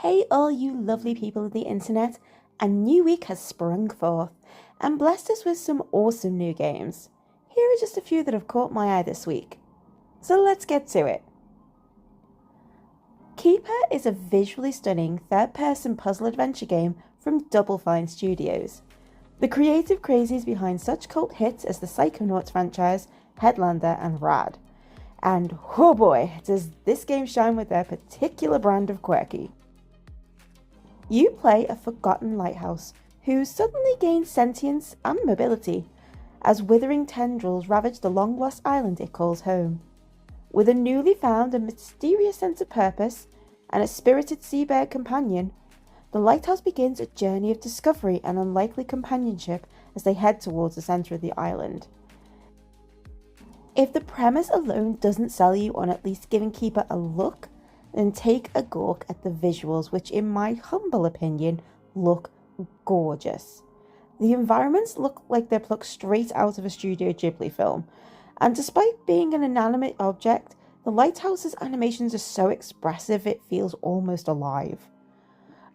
Hey all you lovely people of the internet, a new week has sprung forth and blessed us with some awesome new games. Here are just a few that have caught my eye this week. So let's get to it. Keeper is a visually stunning third-person puzzle adventure game from Double Fine Studios. The creative crazies behind such cult hits as the Psychonauts franchise, Headlander and Rad. And oh boy, does this game shine with their particular brand of quirky. You play a forgotten lighthouse who suddenly gains sentience and mobility as withering tendrils ravage the long-lost island it calls home. With a newly found and mysterious sense of purpose and a spirited seabird companion, the lighthouse begins a journey of discovery and unlikely companionship as they head towards the centre of the island. If the premise alone doesn't sell you on at least giving Keeper a look, then take a gawk at the visuals, which in my humble opinion look gorgeous. The environments look like they're plucked straight out of a Studio Ghibli film, and despite being an inanimate object, the lighthouse's animations are so expressive it feels almost alive.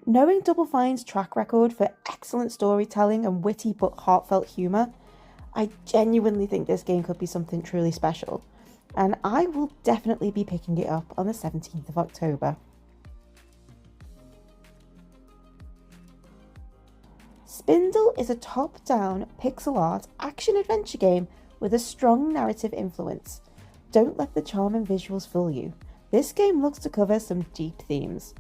Knowing Double Fine's track record for excellent storytelling and witty but heartfelt humour, I genuinely think this game could be something truly special, and I will definitely be picking it up on the 17th of October. Spindle is a top-down pixel art action-adventure game with a strong narrative influence. Don't let the charm and visuals fool you. This game looks to cover some deep themes.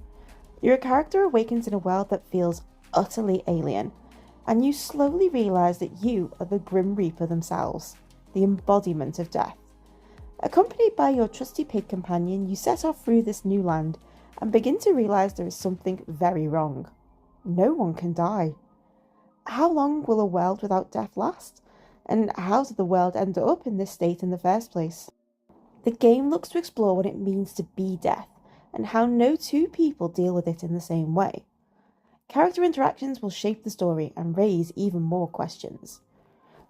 Your character awakens in a world that feels utterly alien, and you slowly realise that you are the Grim Reaper themselves, the embodiment of death. Accompanied by your trusty pig companion, you set off through this new land and begin to realise there is something very wrong. No one can die. How long will a world without death last? And how did the world end up in this state in the first place? The game looks to explore what it means to be death, and how no two people deal with it in the same way. Character interactions will shape the story and raise even more questions.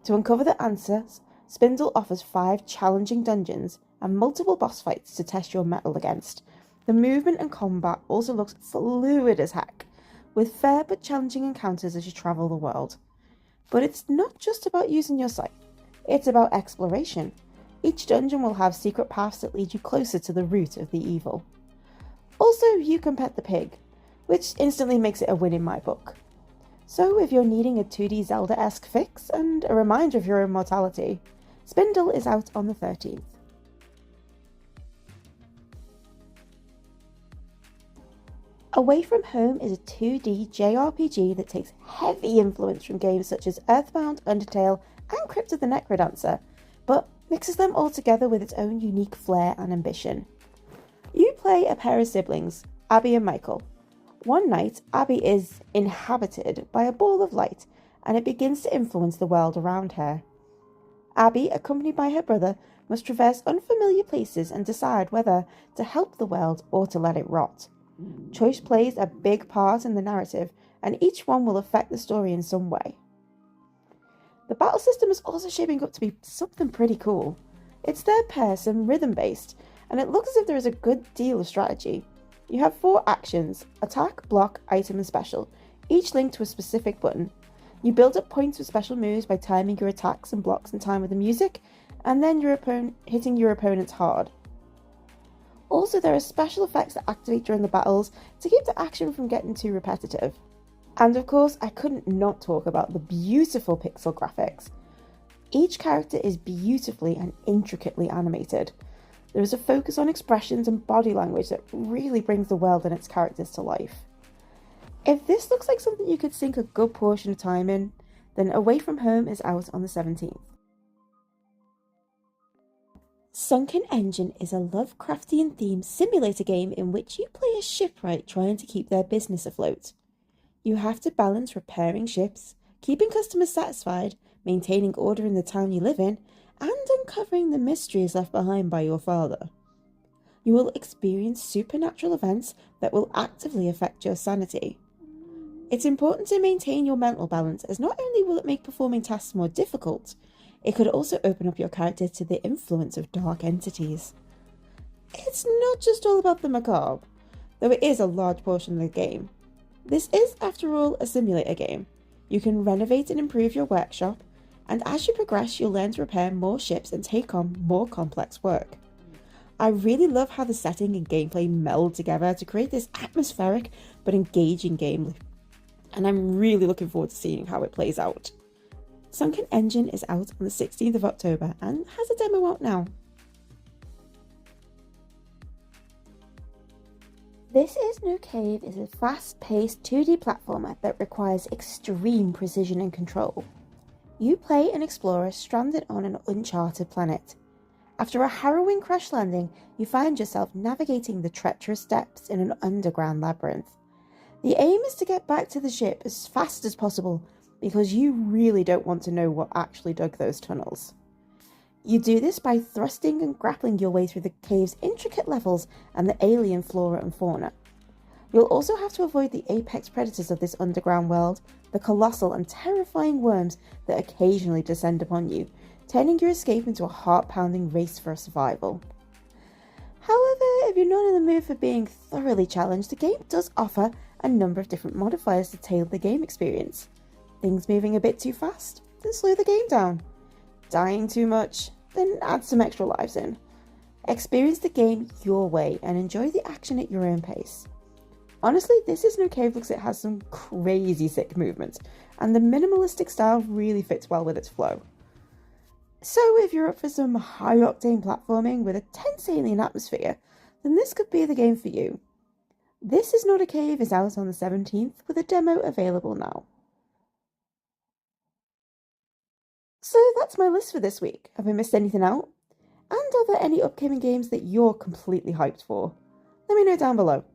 To uncover the answers, Spindle offers 5 challenging dungeons and multiple boss fights to test your mettle against. The movement and combat also looks fluid as heck, with fair but challenging encounters as you travel the world. But it's not just about using your sight, it's about exploration. Each dungeon will have secret paths that lead you closer to the root of the evil. Also, you can pet the pig, which instantly makes it a win in my book. So if you're needing a 2D Zelda-esque fix and a reminder of your immortality, Spindle is out on the 13th. Away From Home is a 2D JRPG that takes heavy influence from games such as Earthbound, Undertale and Crypt of the Necrodancer, but mixes them all together with its own unique flair and ambition. You play a pair of siblings, Abby and Michael. One night, Abby is inhabited by a ball of light, and it begins to influence the world around her. Abby, accompanied by her brother, must traverse unfamiliar places and decide whether to help the world or to let it rot. Choice plays a big part in the narrative, and each one will affect the story in some way. The battle system is also shaping up to be something pretty cool. It's third-person, rhythm-based, and it looks as if there is a good deal of strategy. You have 4 actions: attack, block, item and special, each linked to a specific button. You build up points with special moves by timing your attacks and blocks in time with the music, and then hitting your opponents hard. Also, there are special effects that activate during the battles to keep the action from getting too repetitive. And of course, I couldn't not talk about the beautiful pixel graphics. Each character is beautifully and intricately animated. There is a focus on expressions and body language that really brings the world and its characters to life. If this looks like something you could sink a good portion of time in, then Away From Home is out on the 17th. Sunken Engine is a Lovecraftian-themed simulator game in which you play a shipwright trying to keep their business afloat. You have to balance repairing ships, keeping customers satisfied, maintaining order in the town you live in, and uncovering the mysteries left behind by your father. You will experience supernatural events that will actively affect your sanity. It's important to maintain your mental balance, as not only will it make performing tasks more difficult, it could also open up your character to the influence of dark entities. It's not just all about the macabre. though it is a large portion of the game. This is, after all, a simulator game. You can renovate and improve your workshop, and as you progress, you'll learn to repair more ships and take on more complex work. I really love how the setting and gameplay meld together to create this atmospheric but engaging game loop, and I'm really looking forward to seeing how it plays out. Sunken Engine is out on the 16th of October and has a demo out now. This Is No Cave is a fast-paced 2D platformer that requires extreme precision and control. You play an explorer stranded on an uncharted planet. After a harrowing crash landing, you find yourself navigating the treacherous depths in an underground labyrinth. The aim is to get back to the ship as fast as possible, because you really don't want to know what actually dug those tunnels. You do this by thrusting and grappling your way through the cave's intricate levels and the alien flora and fauna. You'll also have to avoid the apex predators of this underground world, the colossal and terrifying worms that occasionally descend upon you, turning your escape into a heart-pounding race for survival. However, if you're not in the mood for being thoroughly challenged, the game does offer a number of different modifiers to tailor the game experience. Things moving a bit too fast? Then slow the game down. Dying too much? Then add some extra lives in. Experience the game your way and enjoy the action at your own pace. Honestly, This Is No Cave looks like it has some crazy sick movements, and the minimalistic style really fits well with its flow. So if you're up for some high-octane platforming with a tense alien atmosphere, then this could be the game for you. This Is Not a Cave is out on the 17th with a demo available now. So that's my list for this week. Have I missed anything out? And are there any upcoming games that you're completely hyped for? Let me know down below.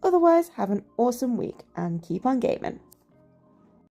Otherwise, have an awesome week and keep on gaming.